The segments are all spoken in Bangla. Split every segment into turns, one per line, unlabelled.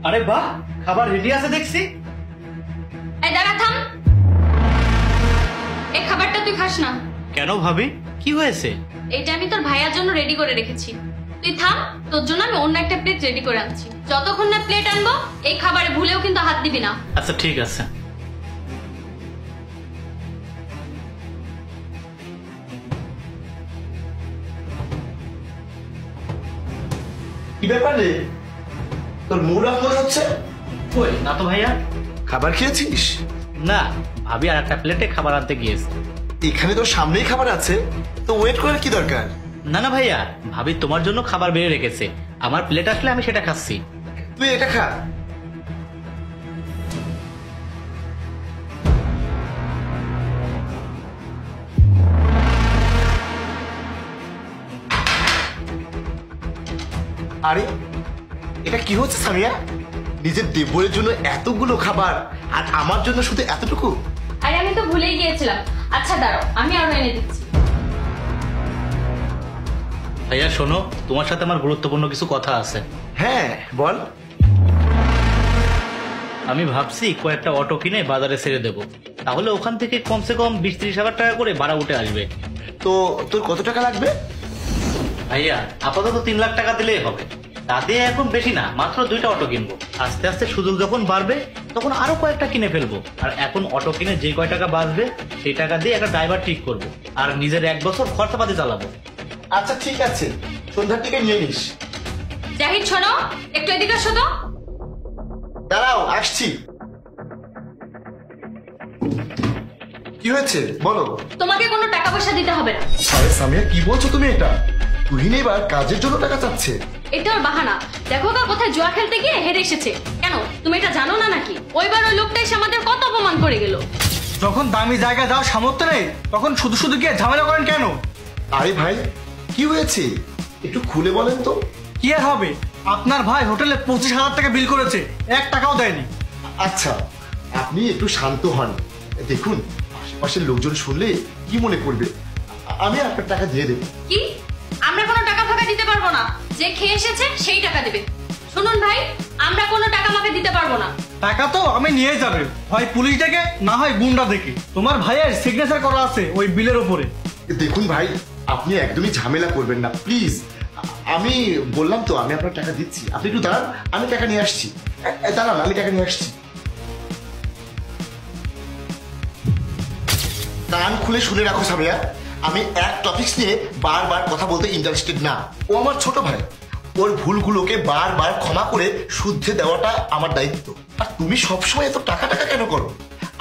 আরে বাহ, খাবার রেডি আছে দেখছি।
এই দাঁড়া, থাম। এই খাবারটা তুই খাস না।
কেন ভাবি, কি হয়েছে?
এটা আমি তোর ভাইয়ার জন্য রেডি করে রেখেছি। তুই থাম, তোর জন্য আমি অন্য একটা প্লেট রেডি করে আনছি। যতক্ষণ না প্লেট আনবো এই খাবারে ভুলেও কিন্তু হাত দিবি না।
আচ্ছা ঠিক আছে।
কি ব্যাপার রে, তোর মুড অফ মনে হচ্ছে?
কই না তো ভাইয়া।
খাবার খেয়েছিস?
না, ভাবি আর একটা প্লেটে খাবার আনতে গিয়েছে।
এখানে তোর সামনেই খাবার আছে, তো ওয়েট করার কি দরকার?
না না ভাইয়া, ভাবি তোমার জন্য খাবার বেড়ে রেখেছে, আমার প্লেট আসলে আমি সেটা খাচ্ছি।
তুই এটা খা। আরে এটা কি হচ্ছে সামিয়া? নিজের দেবরের জন্য এতগুলো খাবার আর আমার জন্য শুধু এতটুকু?
আরে আমি তো ভুলেই গিয়েছিলাম। আচ্ছা দাঁড়াও, আমি আরো এনে দিচ্ছি।
ভাইয়া শোনো, তোমার সাথে আমার গুরুত্বপূর্ণ কিছু কথা আছে।
হ্যাঁ বল।
আমি ভাবছি কয়েকটা অটো কিনে বাজারে ছেড়ে দেবো, তাহলে ওখান থেকে কমসে কম 20-30 হাজার টাকা করে ভাড়া উঠে আসবে।
তো তোর কত টাকা লাগবে?
ভাইয়া আপাতত 3 লাখ টাকা দিলেই হবে। তাতে এখন বেশি না, মাত্র 2টা অটো কিনবো। আস্তে আস্তে সুযোগ যখন বাড়বে তখন আরো কয়েকটা কিনে ফেলবো। আর এখন অটো কিনে যে কয় টাকা বাঁচবে সেই টাকা দিয়ে একটা ড্রাইভার ঠিক করবো আর নিজের 1 বছর খরচাপাতি চালাবো।
আচ্ছা ঠিক আছে, সন্ধ্যার দিকে নিয়ে নিস।
জাহিদ শোনো, একটু এদিকে আসো তো।
দাঁড়াও আসছি। কি হয়েছে বলো?
তোমাকে কোনো টাকা পয়সা দিতে হবে না।
আরে সামিয়া কি বলছো তুমি এটা? তুহিন এবার কাজের জন্য টাকা চাচ্ছে।
এটা ওর বাহানা। দেখো গা, কোথায় জুয়া খেলতে গিয়ে হেরে এসেছে। কেন তুমি এটা জানো না নাকি? ওইবার ওই লোকটা এসে আমাদের কত অপমান করে গেল।
যখন দামি জায়গায় যাওয়ার সামর্থ্য নেই তখন শুধু শুধু গিয়ে ঝামেলা করেন কেন?
আরে ভাই কি হয়েছে একটু খুলে বলেন তো।
কি আর হবে, আপনার ভাই হোটেলে 25,000 টাকা বিল করেছে, 1 টাকাও দেয়নি।
আচ্ছা আপনি একটু শান্ত হন। দেখুন আশেপাশের লোকজন শুনলে কি মনে করবে। আমি আপনার টাকা দিয়ে দেবো।
কি? আমরা কোনো টাকা ফাঁকা দিতে পারবো না। যে খেয়ে এসেছে সেই টাকা দেবে। শুনুন ভাই, আমরা কোনো টাকা মাকে দিতে পারবো না।
টাকা তো আমি নিয়ে যাবে, হয় পুলিশ ডেকে না হয় গুন্ডা দেখে। তোমার ভাইয়ের সিগনেচার করা আছে ওই বিলের উপরে।
দেখুন ভাই, আপনি একদমই ঝামেলা করবেন না প্লিজ। আমি বললাম তো আমি আপনার টাকা দিচ্ছি, আপনি একটু দাঁড়ান, আমি টাকা নিয়ে আসছি। দাঁড়ান আমি টাকা নিয়ে আসছি। কান খুলে শুনে রাখো সামিয়া, আমি এক টপিকস নিয়ে বারবার কথা বলতে ইন্টারেস্টেড না। ও আমার ছোট ভাই, ওর ভুলগুলোকে বারবার ক্ষমা করে শুদ্ধে দেওয়াটা আমার দায়িত্ব। আর তুমি সবসময় এত টাকা টাকা কেন করো?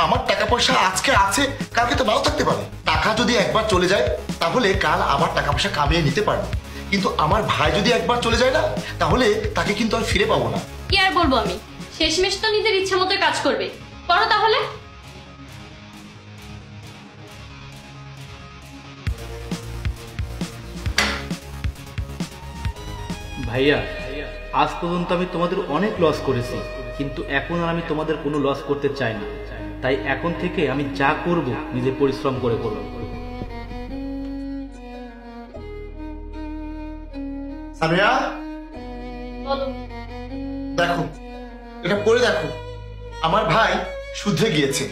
আমার টাকা পয়সা আজকে আছে, কালকে তো নাও থাকতে পারে। টাকা যদি একবার চলে যায় তাহলে কাল আমার টাকা পয়সা কামিয়ে নিতে পারবো, কিন্তু আমার ভাই যদি একবার চলে যায় না তাহলে তাকে কিন্তু আর ফিরে পাবো না।
কি আর বলবো আমি, শেষমেশ তো নিজের ইচ্ছা মতো কাজ করবে। করো তাহলে।
ভাইয়া আজ পর্যন্ত আমি তোমাদের অনেক লস করেছি, কিন্তু এখন আর আমি তোমাদের কোনো লস করতে চাই না। তাই এখন থেকে আমি যা করব নিজে পরিশ্রম করে করব।
সামিয়া
বলো।
দেখো, এটা পড়ে দেখো, আমার ভাই শুদ্ধে গিয়েছে।